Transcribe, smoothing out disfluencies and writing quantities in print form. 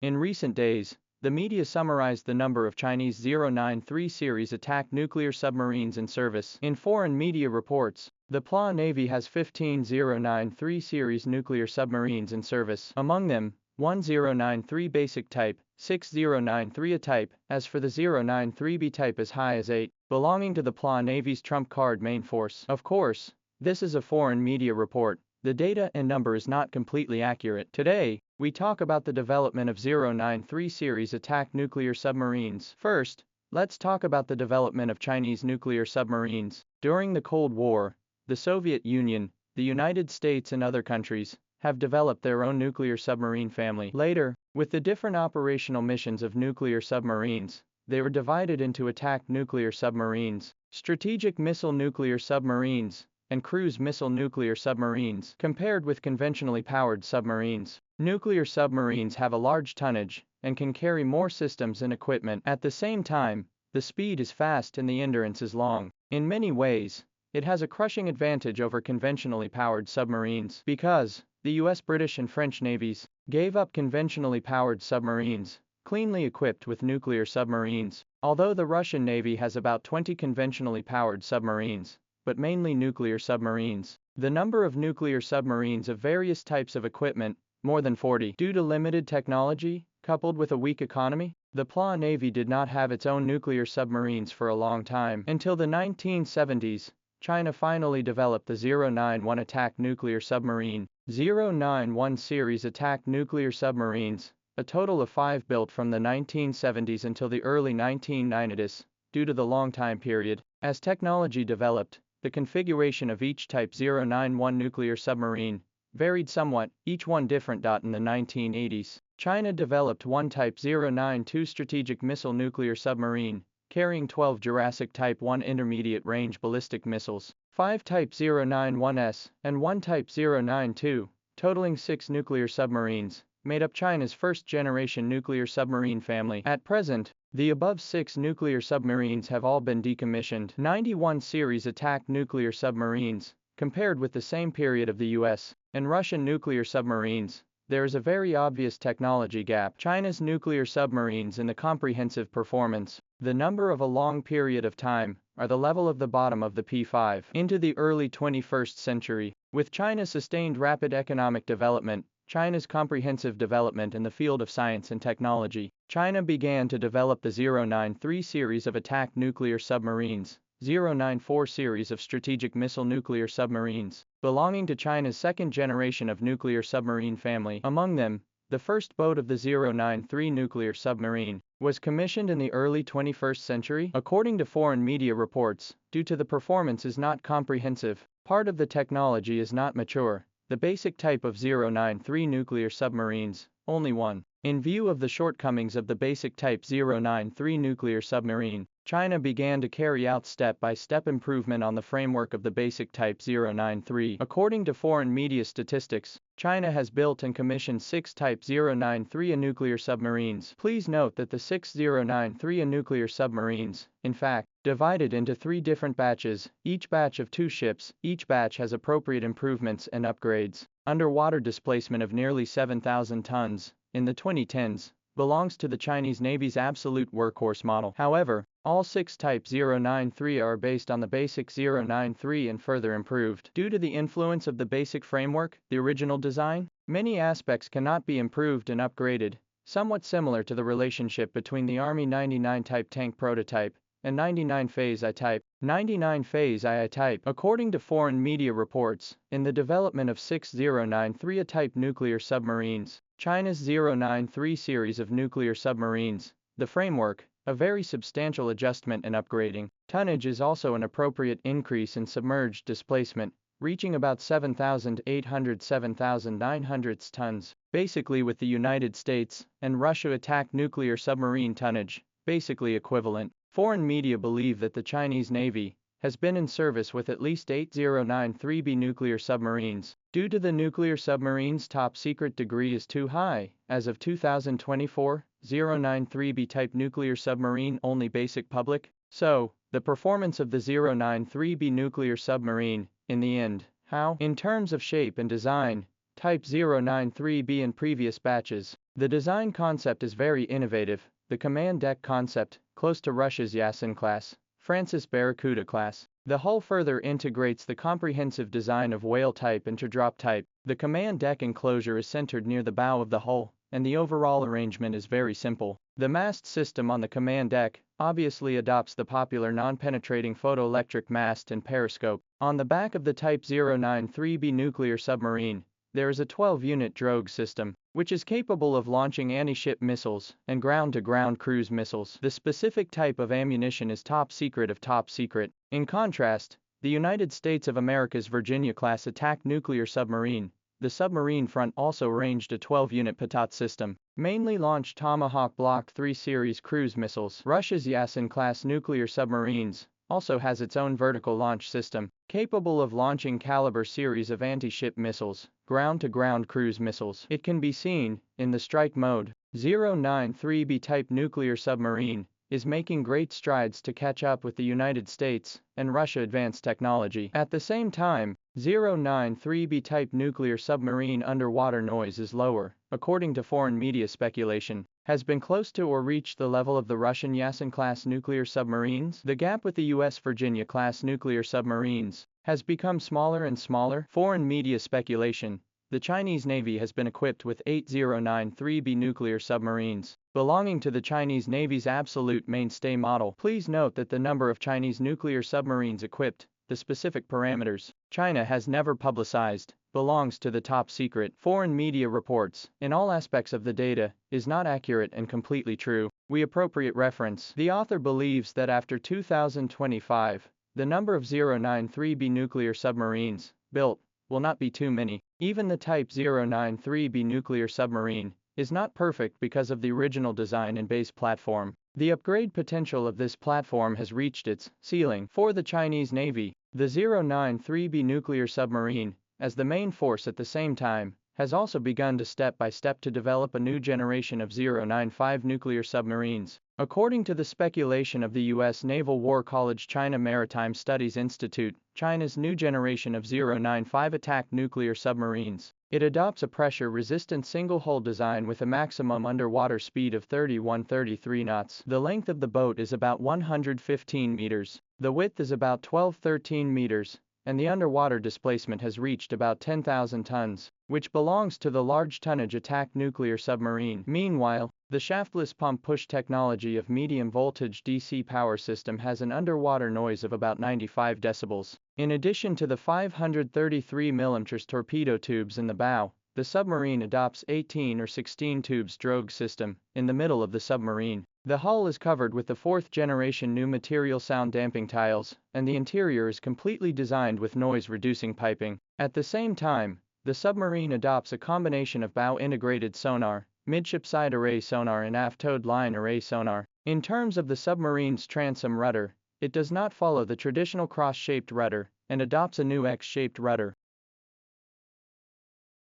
In recent days, the media summarized the number of Chinese 093 series attack nuclear submarines in service. In foreign media reports, the PLA Navy has 15 093 series nuclear submarines in service. Among them, 1093 basic type, 6093 A type, as for the 093B type as high as 8, belonging to the PLA Navy's trump card main force. Of course, this is a foreign media report. The data and number is not completely accurate. Today, we talk about the development of 093 series attack nuclear submarines. First, let's talk about the development of Chinese nuclear submarines. During the Cold War, the Soviet Union, the United States and other countries have developed their own nuclear submarine family. Later, with the different operational missions of nuclear submarines, they were divided into attack nuclear submarines, strategic missile nuclear submarines, and cruise missile nuclear submarines. Compared with conventionally powered submarines, nuclear submarines have a large tonnage and can carry more systems and equipment. At the same time, the speed is fast and the endurance is long. In many ways, it has a crushing advantage over conventionally powered submarines because the US, British, and French navies gave up conventionally powered submarines, cleanly equipped with nuclear submarines. Although the Russian Navy has about 20 conventionally powered submarines, but mainly nuclear submarines. The number of nuclear submarines of various types of equipment, more than 40. Due to limited technology, coupled with a weak economy, the PLA Navy did not have its own nuclear submarines for a long time. Until the 1970s, China finally developed the 091 attack nuclear submarine. 091 series attack nuclear submarines, a total of 5 built from the 1970s until the early 1990s. Due to the long time period, as technology developed, the configuration of each Type 091 nuclear submarine varied somewhat, each one different. In the 1980s, China developed one Type 092 strategic missile nuclear submarine, carrying 12 Jurassic Type 1 intermediate-range ballistic missiles, 5 Type 091S, and 1 Type 092, totaling 6 nuclear submarines, made up China's first-generation nuclear submarine family. At present, the above 6 nuclear submarines have all been decommissioned. 91 series attack nuclear submarines, compared with the same period of the US and Russian nuclear submarines, there is a very obvious technology gap. China's nuclear submarines in the comprehensive performance, the number of a long period of time, are the level of the bottom of the P5. Into the early 21st century, with China's sustained rapid economic development, China's comprehensive development in the field of science and technology, China began to develop the 093 series of attack nuclear submarines, 094 series of strategic missile nuclear submarines, belonging to China's second generation of nuclear submarine family. Among them, the first boat of the 093 nuclear submarine was commissioned in the early 21st century. According to foreign media reports, due to the performance is not comprehensive, part of the technology is not mature, the basic type of 093 nuclear submarines, only one. In view of the shortcomings of the basic type 093 nuclear submarine, China began to carry out step-by-step improvement on the framework of the basic type 093. According to foreign media statistics, China has built and commissioned 6 Type 093A nuclear submarines. Please note that the 6 093A nuclear submarines, in fact, divided into 3 different batches, each batch of 2 ships. Each batch has appropriate improvements and upgrades. Underwater displacement of nearly 7,000 tons, in the 2010s, belongs to the Chinese Navy's absolute workhorse model. However, all 6 Type 093 are based on the basic 093 and further improved. Due to the influence of the basic framework, the original design, many aspects cannot be improved and upgraded, somewhat similar to the relationship between the Army 99 Type tank prototype and 99 Phase I Type. 99 Phase I Type. According to foreign media reports, in the development of 6 093A type nuclear submarines, China's 093 series of nuclear submarines, the framework, a very substantial adjustment and upgrading. Tonnage is also an appropriate increase in submerged displacement, reaching about 7,900 tons, basically with the United States and Russia attack nuclear submarine tonnage, basically equivalent. Foreign media believe that the Chinese Navy has been in service with at least 8 093B nuclear submarines. Due to the nuclear submarine's top-secret degree is too high, as of 2024, 093B type nuclear submarine only basic public, so, the performance of the 093B nuclear submarine, in the end, how? In terms of shape and design, Type 093B in previous batches. The design concept is very innovative. The command deck concept, close to Russia's Yasin class, France's Barracuda class. The hull further integrates the comprehensive design of whale type and teardrop type. The command deck enclosure is centered near the bow of the hull, and the overall arrangement is very simple. The mast system on the command deck obviously adopts the popular non-penetrating photoelectric mast and periscope. On the back of the Type 093B nuclear submarine, there is a 12-unit drogue system, which is capable of launching anti-ship missiles and ground-to-ground cruise missiles. The specific type of ammunition is top secret of top secret. In contrast, the United States of America's Virginia-class attack nuclear submarine, the submarine front also arranged a 12-unit Patot system, mainly launched Tomahawk Block 3 series cruise missiles. Russia's Yasin-class nuclear submarines also has its own vertical launch system, capable of launching Caliber series of anti-ship missiles, ground-to-ground cruise missiles. It can be seen, in the strike mode. 093B type nuclear submarine is making great strides to catch up with the United States and Russia advanced technology. At the same time, 093B type nuclear submarine underwater noise is lower, according to foreign media speculation, has been close to or reached the level of the Russian Yasin-class nuclear submarines. The gap with the U.S. Virginia-class nuclear submarines has become smaller and smaller. Foreign media speculation: the Chinese Navy has been equipped with 8093B nuclear submarines, belonging to the Chinese Navy's absolute mainstay model. Please note that the number of Chinese nuclear submarines equipped, the specific parameters, China has never publicized, belongs to the top secret. Foreign media reports, in all aspects of the data, is not accurate and completely true. We appropriate reference. The author believes that after 2025, the number of 093B nuclear submarines built will not be too many. Even the Type 093B nuclear submarine is not perfect because of the original design and base platform. The upgrade potential of this platform has reached its ceiling. For the Chinese Navy, the 093B nuclear submarine, as the main force at the same time, has also begun to step by step to develop a new generation of 095 nuclear submarines. According to the speculation of the U.S. Naval War College China Maritime Studies Institute, China's new generation of 095 attack nuclear submarines, it adopts a pressure-resistant single-hull design with a maximum underwater speed of 31-33 knots. The length of the boat is about 115 meters, the width is about 12-13 meters, and the underwater displacement has reached about 10,000 tons, which belongs to the large tonnage attack nuclear submarine. Meanwhile, the shaftless pump push technology of medium voltage DC power system has an underwater noise of about 95 decibels. In addition to the 533mm torpedo tubes in the bow, the submarine adopts 18 or 16 tubes drogue system in the middle of the submarine. The hull is covered with the 4th generation new material sound damping tiles, and the interior is completely designed with noise-reducing piping. At the same time, the submarine adopts a combination of bow integrated sonar, midship side array sonar and aft towed line array sonar. In terms of the submarine's transom rudder, it does not follow the traditional cross-shaped rudder, and adopts a new X-shaped rudder.